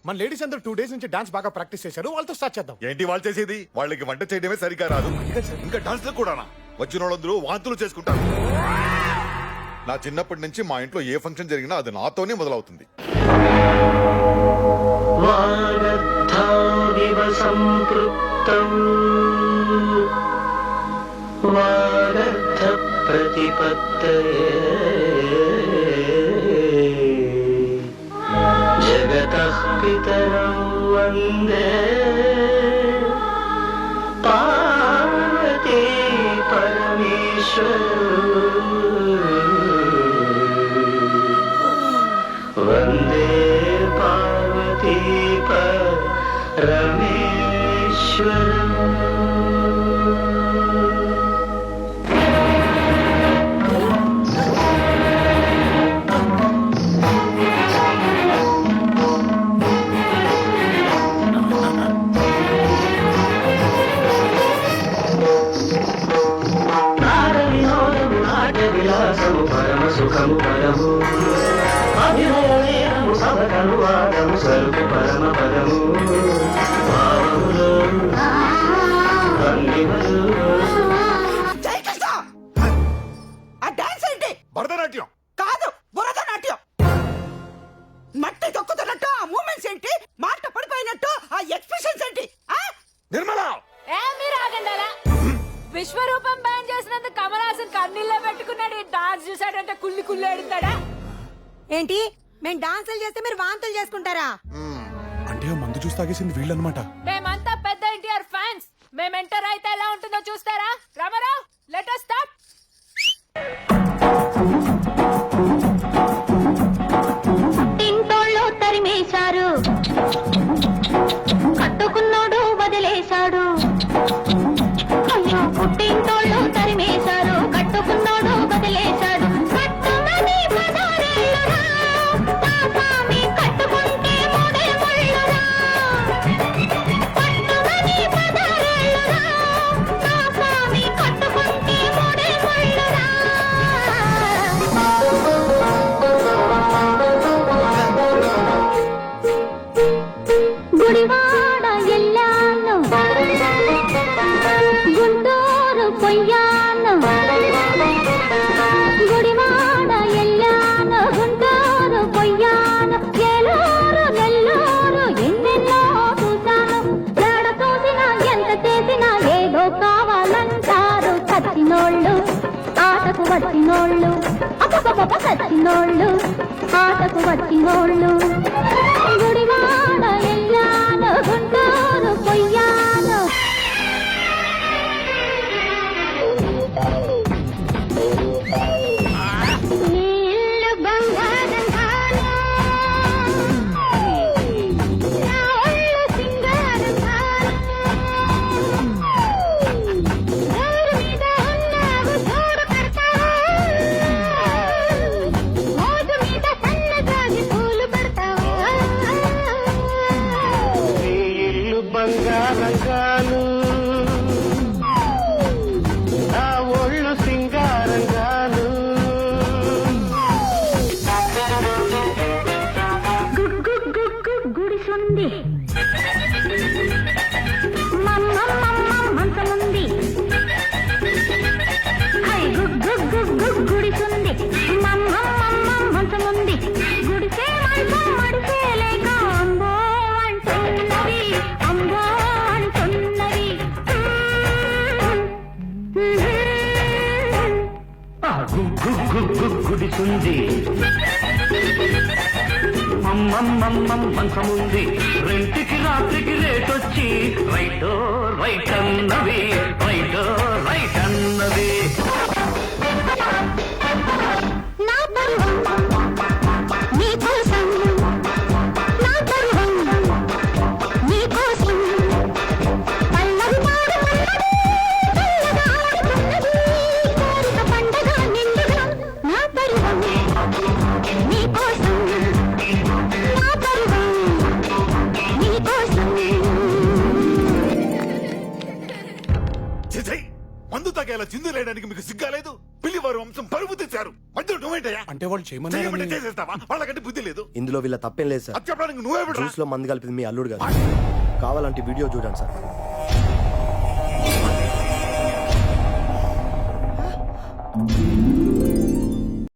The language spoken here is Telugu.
మన లేడీస్ అందరూ 2 days నుంచి డాన్స్ బాగా ప్రాక్టీస్ చేశారు, వాళ్ళతో స్టార్ట్ చేద్దాం. ఏంటి వాళ్ళు చేసేది? వాళ్ళకి వంట చేయడమే సరిగా రాదు, ఇంకా డాన్స్ లో కూడానా? వచ్చిన వాళ్ళందరూ వాంతులు చేసుకుంటారు. నా చిన్నప్పటి నుంచి మా ఇంట్లో ఏ ఫంక్షన్ జరిగినా అది నాతోనే మొదలవుతుంది. జగతః పితరౌ వందే పార్వతీ పరమేశ్వరౌ వందే పార్వతీ పరమేశ్వరౌ. పరమ సుఖము పరము అభినయము సభకము వాదము సరుకు పరమ పదము భావములు భరతనాట్యం కాదు, భరతనాట్యం. మట్టి తొక్కుతున్నట్టు ఆ మూమెంట్స్ ఏంటి, మాట పడిపోయినట్టు ఆ ఎక్స్ప్రెషన్స్ ఏంటి? నిర్మల విశ్వరూపం బ్యాన్ చేసినందుకు కమల్ హాసన్ కన్నీళ్ళ పెట్టుకున్నాడు. ఈ డాన్స్ చూసాడంటే కుళ్ళి కుళ్ళి ఎడుతాడా ఏంటి? మేము డాన్సులు చేస్తే మీరు వాంతులు చేసుకుంటారా? అంటే మందు చూసి తాగేసింది వీళ్ళనమాట. మేమంతా పెద్ద ఎన్టీఆర్ ఫ్యాన్స్. మేము ఎంటర్ అయితే ఎలా ఉంటుందో చూస్తారా? Ramarao, let us start. పుట్టింటోళ్ళు తరిమేశారు, కట్టుకున్నోడు వదిలేశాడు. అయ్యో, పుట్టింటోళ్ళు తరిమేశారు, కట్టుకున్నోడు వదిలేశాడు. కట్టుమని పదారేళ్ళురా, నా స్వామి కట్టుకుంటే మూడే ముళ్ళురా. కట్టుమని పదారేళ్ళురా, నా స్వామి కట్టుకుంటే మూడే ముళ్ళురా. గుడివాడ ఎల్లాను, గుంటూరు పొయ్యాను. గుడివాడ ఎల్లాను, గుంటూరు పొయ్యాను. ఏలూరు నెల్లూరు ఎన్నెన్నో చూశాను. ఎడ చూసినా ఎంత చేసినా ఏదో కావాలంటారు. చచ్చినోళ్ళు ఆటకు వచ్చినోళ్ళు, అప్ప చచ్చినోళ్ళు ఆటకు వచ్చినోళ్ళు. గుడివాడ ఎల్లాను, గుంటూరు పొయ్యాను. నీళ్ళు బంగారం కాను, నా ఒళ్ళు సింగారం కాను. ఎవరి మీద ఉన్నావు చూడు కడతావు, మోజు మీద సన్నజాజి పూలు పెడతావు. నీ ఇల్లు బంగారం కాను, నా ఒళ్ళు సింగారం కాను. గుడిసుంది, మంచముంది. గుడిసుంది, మంచముంది. గుడిసే మంచం మడిసే లేక అంబో అంటున్నది, అంబో అంటున్నది. గుడిసుంది, మంచముంది. రెంటికి రాత్రికి రేటొచ్చి రైటో రైట్ అన్నది, రైటో రైట్ అన్నది. నా పరువం నీకోసం, నా పరువం నీకోసం. పల్లవి పాడుతున్నది, చల్లగా ఆడుతున్నది, కోరిక పండగ నిండుగా. నా పరువం నీకోసం, నా పరువం నీకోసం. మందు తాగేలా చిందు లేయడానికి మీకు సిగ్గాలేదు? పిల్లివారు వంశం పరుగు తెచ్చారు. మధ్యలో నువ్వేంటయ్యా? అంటే వాళ్ళు చేయమంటే చేయమన్నారు చేసేస్తావా? వాళ్ళకంటే బుద్ధి లేదు. ఇందులో వీళ్ళ తప్పేం లేదు సార్. అది చెప్పడానికి నువ్వే విడరా. జ్యూస్ లో మందు కలిపింది మీ అల్లుడు గారు. కావాలంటే వీడియో చూడండి సార్. ఆ